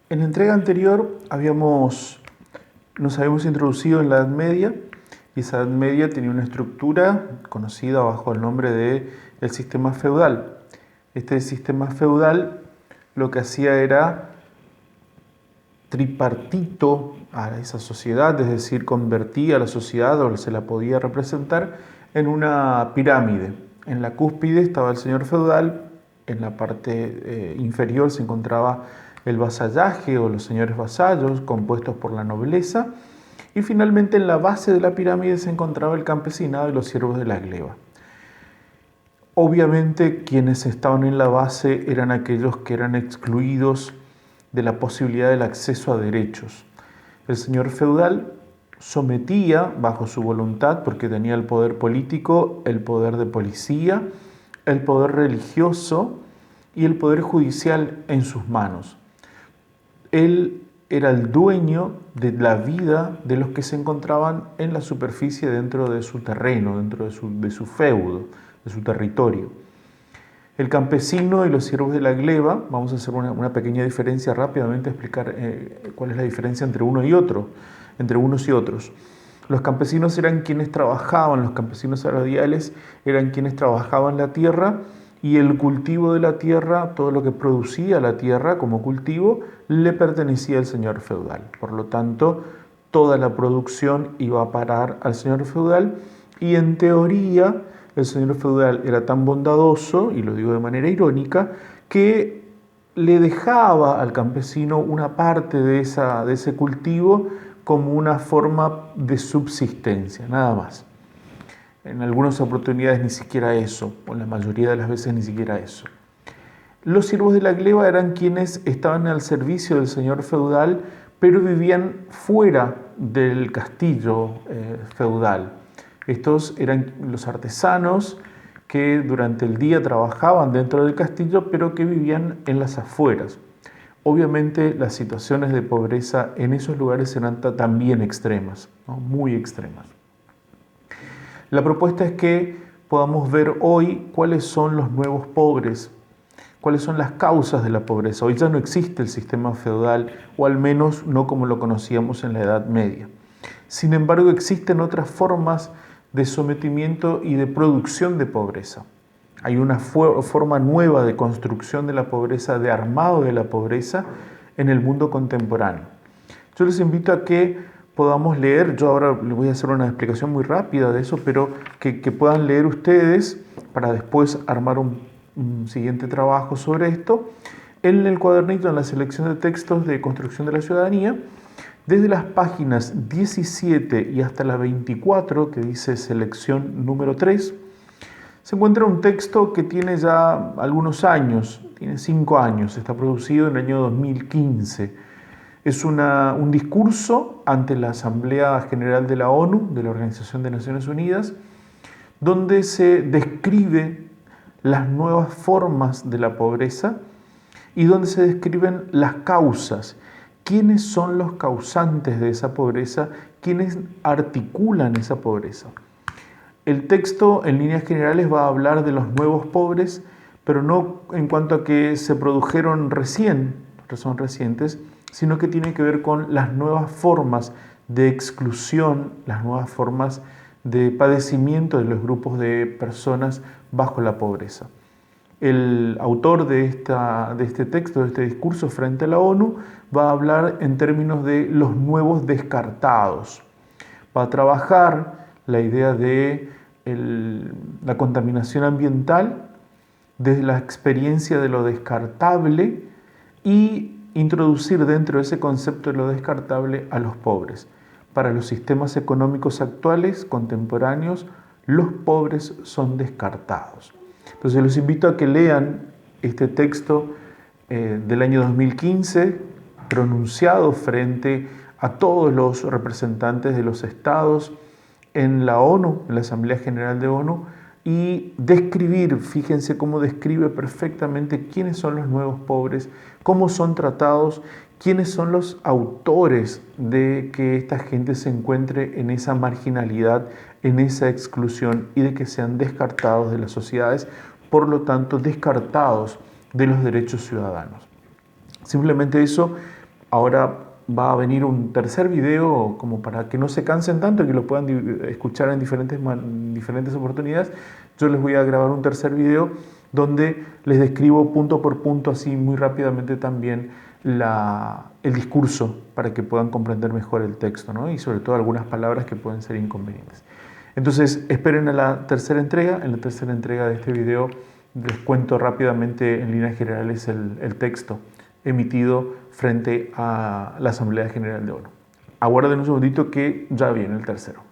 En la entrega anterior nos habíamos introducido en la Edad Media, y esa Edad Media tenía una estructura conocida bajo el nombre de el sistema feudal. Este sistema feudal lo que hacía era tripartito a esa sociedad, es decir, convertía a la sociedad o se la podía representar en una pirámide. En la cúspide estaba el señor feudal, en la parte inferior se encontraba el vasallaje o los señores vasallos compuestos por la nobleza, y finalmente en la base de la pirámide se encontraba el campesinado y los siervos de la gleba. Obviamente quienes estaban en la base eran aquellos que eran excluidos de la posibilidad del acceso a derechos. El señor feudal sometía bajo su voluntad, porque tenía el poder político, el poder de policía, el poder religioso y el poder judicial en sus manos. Él era el dueño de la vida de los que se encontraban en la superficie dentro de su terreno, dentro de su feudo, de su territorio. El campesino y los siervos de la gleba, vamos a hacer una pequeña diferencia rápidamente, explicar cuál es la diferencia entre uno y otro, entre unos y otros. Los campesinos eran quienes trabajaban, los campesinos aradiales eran quienes trabajaban la tierra, y el cultivo de la tierra, todo lo que producía la tierra como cultivo, le pertenecía al señor feudal. Por lo tanto, toda la producción iba a parar al señor feudal, y en teoría el señor feudal era tan bondadoso, y lo digo de manera irónica, que le dejaba al campesino una parte de ese cultivo como una forma de subsistencia, nada más. En algunas oportunidades ni siquiera eso, o en la mayoría de las veces ni siquiera eso. Los siervos de la gleba eran quienes estaban al servicio del señor feudal, pero vivían fuera del castillo feudal. Estos eran los artesanos que durante el día trabajaban dentro del castillo, pero que vivían en las afueras. Obviamente las situaciones de pobreza en esos lugares eran también extremas, ¿no? Muy extremas. La propuesta es que podamos ver hoy cuáles son los nuevos pobres, cuáles son las causas de la pobreza. Hoy ya no existe el sistema feudal, o al menos no como lo conocíamos en la Edad Media. Sin embargo, existen otras formas de sometimiento y de producción de pobreza. Hay una forma nueva de construcción de la pobreza, de armado de la pobreza en el mundo contemporáneo. Yo les invito a que podamos leer, yo ahora les voy a hacer una explicación muy rápida de eso, pero que puedan leer ustedes para después armar un siguiente trabajo sobre esto, en el cuadernito, en la selección de textos de construcción de la ciudadanía, desde las páginas 17 y hasta la 24, que dice selección número 3, se encuentra un texto que tiene ya algunos años, tiene 5 años, está producido en el año 2015. Es un discurso ante la Asamblea General de la ONU, de la Organización de Naciones Unidas, donde se describe las nuevas formas de la pobreza y donde se describen las causas. ¿Quiénes son los causantes de esa pobreza? ¿Quiénes articulan esa pobreza? El texto, en líneas generales, va a hablar de los nuevos pobres, pero no en cuanto a que se produjeron recién, son recientes, sino que tiene que ver con las nuevas formas de exclusión, las nuevas formas de padecimiento de los grupos de personas bajo la pobreza. El autor de este texto, de este discurso frente a la ONU, va a hablar en términos de los nuevos descartados. Va a trabajar la idea de la contaminación ambiental desde la experiencia de lo descartable y introducir dentro de ese concepto de lo descartable a los pobres. Para los sistemas económicos actuales, contemporáneos, los pobres son descartados. Entonces los invito a que lean este texto del año 2015, pronunciado frente a todos los representantes de los estados en la ONU, en la Asamblea General de ONU, y describir, fíjense cómo describe perfectamente quiénes son los nuevos pobres, cómo son tratados, quiénes son los autores de que esta gente se encuentre en esa marginalidad, en esa exclusión, y de que sean descartados de las sociedades, por lo tanto descartados de los derechos ciudadanos. Simplemente eso Ahora va a venir un tercer video como para que no se cansen tanto y que lo puedan escuchar en diferentes oportunidades. Yo les voy a grabar un tercer video donde les describo punto por punto, así muy rápidamente también, el discurso para que puedan comprender mejor el texto, ¿no? Y sobre todo algunas palabras que pueden ser inconvenientes. Entonces esperen a la tercera entrega. En la tercera entrega de este video les cuento rápidamente en líneas generales el texto emitido frente a la Asamblea General de ONU. Aguarden un segundito que ya viene el tercero.